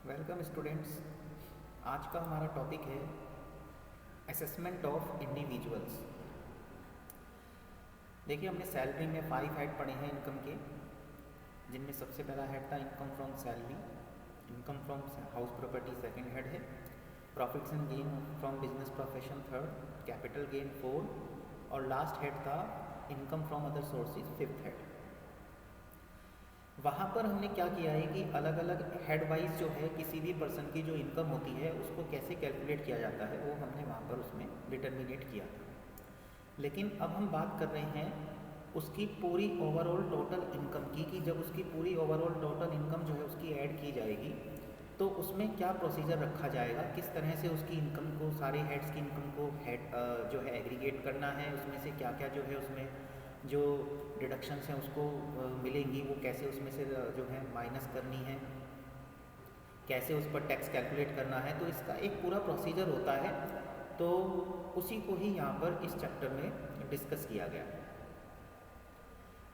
Welcome students. आज का हमारा टॉपिक है असेसमेंट ऑफ इंडिविजुअल्स। देखिए, हमने सैलरी में 5 हेड पढ़े हैं इनकम के, जिनमें सबसे पहला हेड था income from salary. Income from house property second head है। Profits and gain from business profession third. Capital gain fourth. और लास्ट हेड था income from other sources fifth head. वहाँ पर हमने क्या किया है कि अलग अलग हेड वाइज जो है किसी भी पर्सन की जो इनकम होती है उसको कैसे कैलकुलेट किया जाता है वो हमने वहाँ पर उसमें डिटर्मिनेट किया था। लेकिन अब हम बात कर रहे हैं उसकी पूरी ओवरऑल टोटल इनकम की, कि जब उसकी पूरी ओवरऑल टोटल इनकम जो है उसकी ऐड की जाएगी तो उसमें क्या प्रोसीजर रखा जाएगा, किस तरह से उसकी इनकम को, सारे हेड्स की इनकम को हेड जो है एग्रीगेट करना है, उसमें से क्या क्या जो है उसमें जो डिडक्शंस हैं उसको मिलेंगी वो कैसे उसमें से जो है माइनस करनी है, कैसे उस पर टैक्स कैलकुलेट करना है। तो इसका एक पूरा प्रोसीजर होता है, तो उसी को ही यहाँ पर इस चैप्टर में डिस्कस किया गया।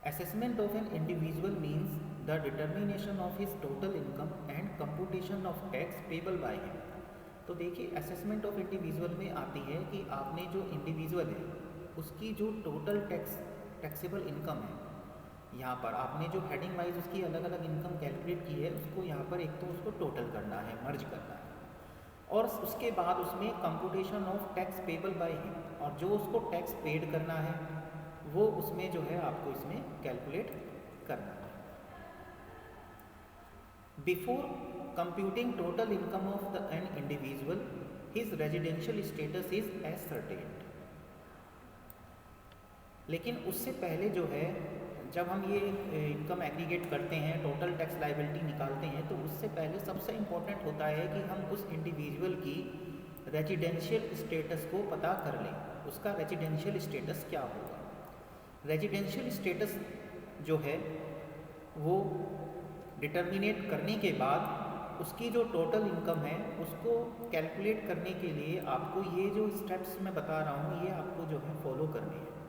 Assessment of an individual means the determination of his total income and computation of tax payable by him. तो देखिए, असेसमेंट ऑफ इंडिविजुअल में आती है कि आपने जो इंडिविजुअल है उसकी जो टोटल टैक्सेबल इनकम है, यहाँ पर आपने जो हेडिंग वाइज उसकी अलग अलग इनकम कैलकुलेट की है उसको यहाँ पर एक तो उसको टोटल करना है, मर्ज करना है, और उसके बाद उसमें computation of tax payable by him, और जो उसको टैक्स पेड करना है वो उसमें जो है आपको इसमें कैलकुलेट करना है। Before computing total income of the an individual his residential status is ascertained. लेकिन उससे पहले जो है जब हम ये इनकम एग्रीगेट करते हैं, टोटल टैक्स लायबिलिटी निकालते हैं, तो उससे पहले सबसे इम्पोर्टेंट होता है कि हम उस इंडिविजुअल की रेजिडेंशियल स्टेटस को पता कर लें। उसका रेजिडेंशियल स्टेटस क्या होगा? रेजिडेंशियल स्टेटस जो है वो डिटर्मिनेट करने के बाद उसकी जो टोटल इनकम है उसको कैलकुलेट करने के लिए आपको ये जो स्टेप्स मैं बता रहा हूँ ये आपको जो है फॉलो करने हैं।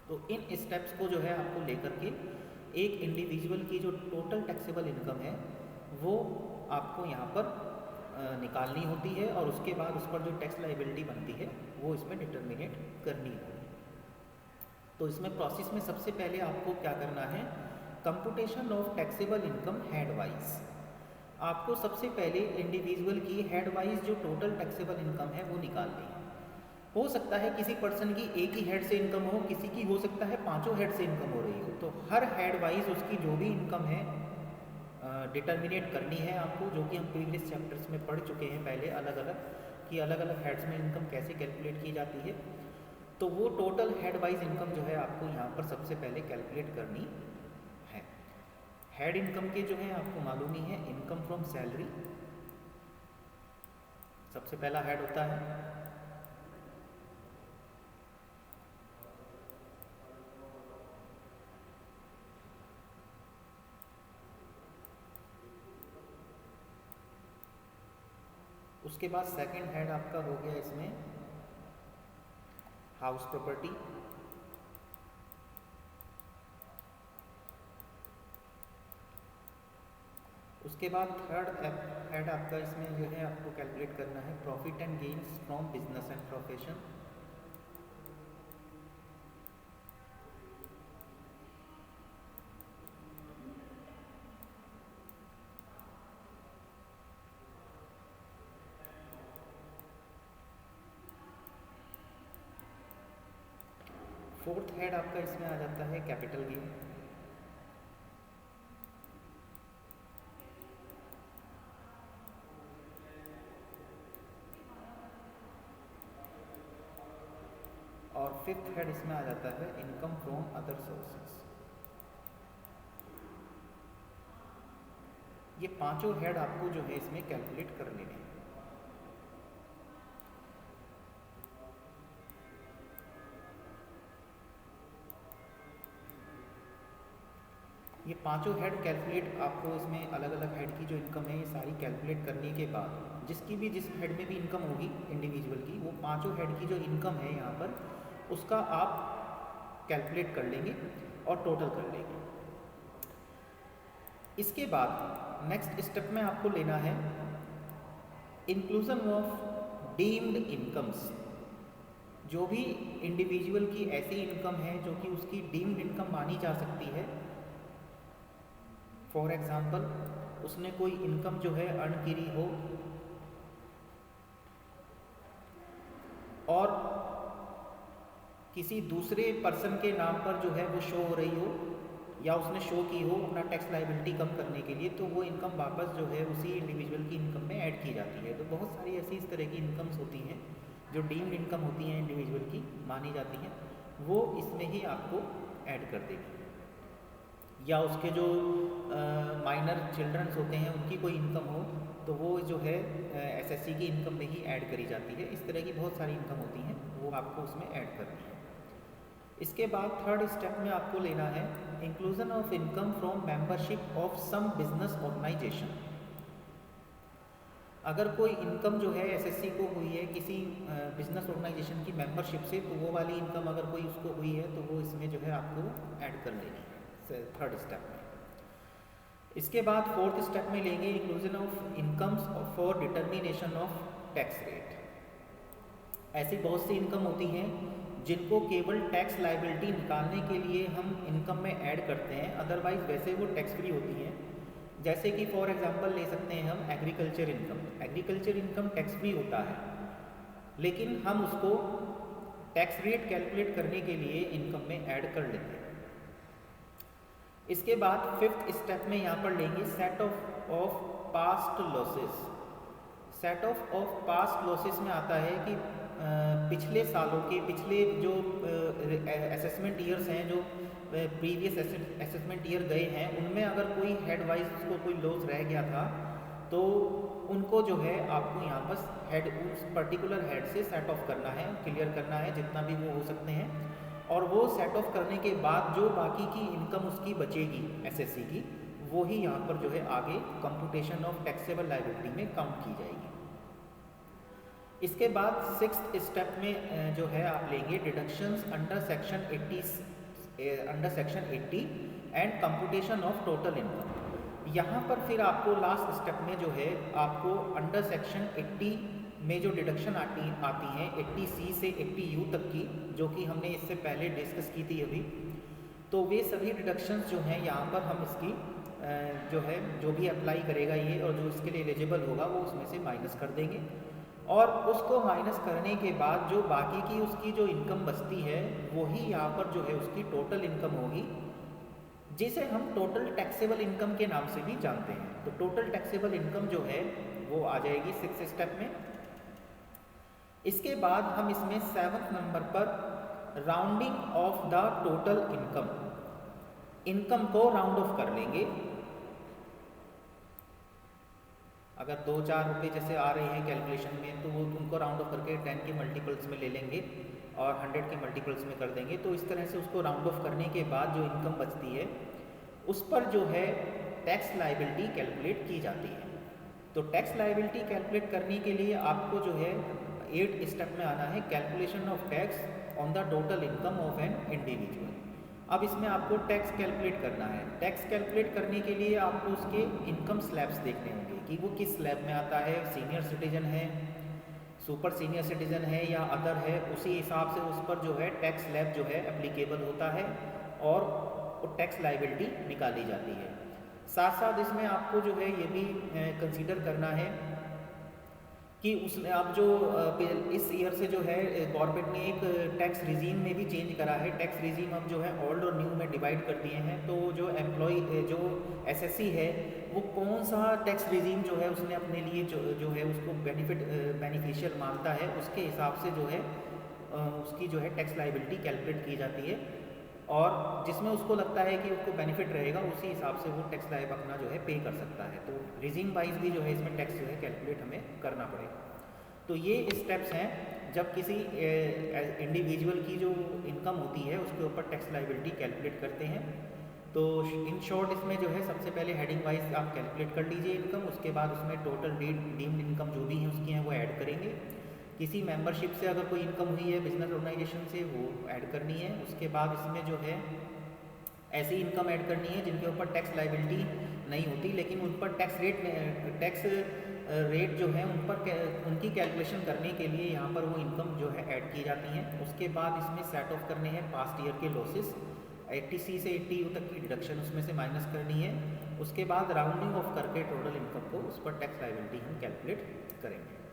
तो इन स्टेप्स को जो है आपको लेकर के एक इंडिविजुअल की जो टोटल टैक्सेबल इनकम है वो आपको यहाँ पर निकालनी होती है, और उसके बाद उस पर जो टैक्स लायबिलिटी बनती है वो इसमें डिटर्मिनेट करनी होगी। तो इसमें प्रोसेस में सबसे पहले आपको क्या करना है, computation of taxable income head wise. आपको सबसे पहले इंडिविजुअल की हेड वाइज जो टोटल टैक्सेबल इनकम है वो निकालनी है। हो सकता है किसी पर्सन की एक ही हेड से इनकम हो, किसी की हो सकता है 5 हेड से इनकम हो रही हो, तो हर हेड वाइज उसकी जो भी इनकम है डिटर्मिनेट करनी है आपको, जो कि हम प्रीवियस चैप्टर्स में पढ़ चुके हैं पहले, अलग अलग कि अलग अलग हेड्स में इनकम कैसे कैलकुलेट की जाती है। तो वो टोटल हेड वाइज इनकम जो है आपको यहाँ पर सबसे पहले कैलकुलेट करनी है। हेड इनकम के जो है आपको मालूम ही है, इनकम फ्रॉम सैलरी सबसे पहला हेड होता है। उसके बाद सेकंड हेड आपका हो गया इसमें हाउस प्रॉपर्टी। उसके बाद थर्ड हेड आपका इसमें जो है आपको कैलकुलेट करना है profit and gains from business and profession. Fourth head आपका इसमें आ जाता है कैपिटल गेन। और फिफ्थ हेड इसमें आ जाता है इनकम फ्रॉम अदर सोर्सेस। ये पांचों हेड आपको जो है इसमें कैलकुलेट कर लेने हैं। ये पांचों हेड कैलकुलेट आपको इसमें अलग अलग हेड की जो इनकम है ये सारी कैलकुलेट करने के बाद जिसकी भी जिस हेड में भी इनकम होगी इंडिविजुअल की, वो पांचों हेड की जो इनकम है यहाँ पर उसका आप कैलकुलेट कर लेंगे और टोटल कर लेंगे। इसके बाद नेक्स्ट स्टेप में आपको लेना है इंक्लूजन ऑफ डीम्ड इनकम्स। जो भी इंडिविजुअल की ऐसी इनकम है जो कि उसकी डीम्ड इनकम मानी जा सकती है। फॉर एग्जांपल उसने कोई इनकम जो है अर्न करी हो और किसी दूसरे पर्सन के नाम पर जो है वो शो हो रही हो या उसने शो की हो अपना टैक्स लायबिलिटी कम करने के लिए, तो वो इनकम वापस जो है उसी इंडिविजुअल की इनकम में ऐड की जाती है। तो बहुत सारी ऐसी इस तरह की इनकम्स होती हैं जो डीम्ड इनकम होती हैं, इंडिविजुअल की मानी जाती हैं, वो इसमें ही आपको ऐड कर देगी। या उसके जो माइनर चिल्ड्रंस होते हैं उनकी कोई इनकम हो तो वो जो है एसएससी की इनकम में ही ऐड करी जाती है। इस तरह की बहुत सारी इनकम होती हैं, वो आपको उसमें ऐड करनी है। इसके बाद थर्ड स्टेप में आपको लेना है inclusion of income from membership of some business organisation. अगर कोई इनकम जो है एसएससी को हुई है किसी बिजनेस ऑर्गेनाइजेशन की मेंबरशिप से, तो वो वाली इनकम अगर कोई उसको हुई है तो वो इसमें जो है आपको ऐड कर लेनी है थर्ड स्टेप में। इसके बाद फोर्थ स्टेप में लेंगे inclusion of incomes for determination of tax rate. ऐसी बहुत सी इनकम होती हैं जिनको केवल टैक्स लायबिलिटी निकालने के लिए हम इनकम में ऐड करते हैं, अदरवाइज वैसे वो टैक्स फ्री होती हैं। जैसे कि फॉर एग्जांपल ले सकते हैं हम agriculture income. Agriculture income tax free होता है, लेकिन हम उसको टैक्स रेट कैलकुलेट करने के लिए इनकम में ऐड कर लेते हैं। इसके बाद फिफ्थ स्टेप में यहाँ पर लेंगे set of past losses. Set of past losses में आता है कि पिछले सालों के पिछले जो असेसमेंट ईयर्स हैं, जो प्रीवियस असेसमेंट ईयर गए हैं, उनमें अगर कोई हेड वाइज उसको कोई लॉस रह गया था तो उनको जो है आपको यहाँ पर हेड उस पर्टिकुलर हेड से सेट ऑफ करना है, क्लियर करना है जितना भी वो हो सकते हैं। और वो सेट ऑफ करने के बाद जो बाकी की इनकम उसकी बचेगी एसएससी की, वो ही यहाँ पर जो है आगे कंप्यूटेशन ऑफ टैक्सेबल लायबिलिटी में काउंट की जाएगी। इसके बाद सिक्स्थ स्टेप में जो है आप लेंगे deductions under section 80 and computation of total income. यहाँ पर फिर आपको लास्ट स्टेप में जो है आपको अंडर सेक्शन 80 में जो डिडक्शन आती हैं 80C से 80U तक की, जो कि हमने इससे पहले डिस्कस की थी अभी, तो वे सभी डिडक्शंस जो हैं यहाँ पर हम इसकी जो है जो भी अप्लाई करेगा ये और जो इसके लिए एलिजिबल होगा वो उसमें से माइनस कर देंगे। और उसको माइनस करने के बाद जो बाकी की उसकी जो इनकम बचती है वही यहाँ पर जो है उसकी टोटल इनकम होगी, जिसे हम टोटल टैक्सेबल इनकम के नाम से भी जानते हैं। तो टोटल टैक्सेबल इनकम जो है वो आ जाएगी सिक्स्थ स्टेप में। इसके बाद हम इसमें 7वें नंबर पर rounding off the total income को राउंड ऑफ कर लेंगे। अगर 2-4 रुपये जैसे आ रहे हैं कैलकुलेशन में, तो वो उनको राउंड ऑफ करके 10 के मल्टीपल्स में ले लेंगे और 100 के मल्टीपल्स में कर देंगे। तो इस तरह से उसको राउंड ऑफ करने के बाद जो इनकम बचती है उस पर जो है टैक्स लायबिलिटी कैलकुलेट की जाती है। तो टैक्स लायबिलिटी कैलकुलेट करने के लिए आपको जो है 8 स्टेप में आना है, calculation of tax on the total income of an individual. अब इसमें आपको टैक्स कैलकुलेट करना है। टैक्स कैलकुलेट करने के लिए आपको उसके इनकम स्लैब्स देखने होंगे कि वो किस स्लैब में आता है, सीनियर सिटीजन है, सुपर सीनियर सिटीजन है या अदर है। उसी हिसाब से उस पर जो है टैक्स स्लैब जो है एप्लीकेबल होता है और टैक्स लायबिलिटी निकाली जाती है। साथ साथ इसमें आपको जो है ये भी कंसीडर करना है कि उसने अब जो इस ईयर से जो है गवर्नमेंट ने एक टैक्स रिजीम में भी चेंज करा है। टैक्स रिजीम अब जो है ओल्ड और न्यू में डिवाइड कर दिए हैं। तो जो एम्प्लॉय जो एसएससी है वो कौन सा टैक्स रिजीम जो है उसने अपने लिए जो है उसको बेनिफिशियल मानता है, उसके हिसाब से जो है उसकी जो है टैक्स लायबिलिटी कैलकुलेट की जाती है और जिसमें उसको लगता है कि उसको बेनिफिट रहेगा उसी हिसाब से वो टैक्स लायब अपना जो है पे कर सकता है। तो रिजीम वाइज भी जो है इसमें टैक्स जो है कैलकुलेट हमें करना पड़ेगा। तो ये स्टेप्स हैं जब किसी इंडिविजुअल की जो इनकम होती है उसके ऊपर टैक्स लायबिलिटी कैलकुलेट करते हैं। तो इन शॉर्ट इसमें जो है सबसे पहले हेडिंग वाइज आप कैलकुलेट कर लीजिए इनकम, उसके बाद उसमें टोटल डीम्ड इनकम जो भी हैं उसकी हैं वो ऐड करेंगे। किसी मेंबरशिप से अगर कोई इनकम हुई है बिजनेस ऑर्गेनाइजेशन से वो ऐड करनी है। उसके बाद इसमें जो है ऐसी इनकम ऐड करनी है जिनके ऊपर टैक्स लाइबिलिटी नहीं होती, लेकिन उन पर टैक्स रेट जो है उन पर उनकी कैलकुलेशन करने के लिए यहाँ पर वो इनकम जो है ऐड की जाती हैं। उसके बाद इसमें सेट ऑफ करने हैं पास्ट ईयर के लॉसेस, 80C से 80U तक की डिडक्शन उसमें से माइनस करनी है। उसके बाद राउंडिंग ऑफ करके टोटल इनकम को उस पर टैक्स लाइबिलिटी हम कैलकुलेट करेंगे।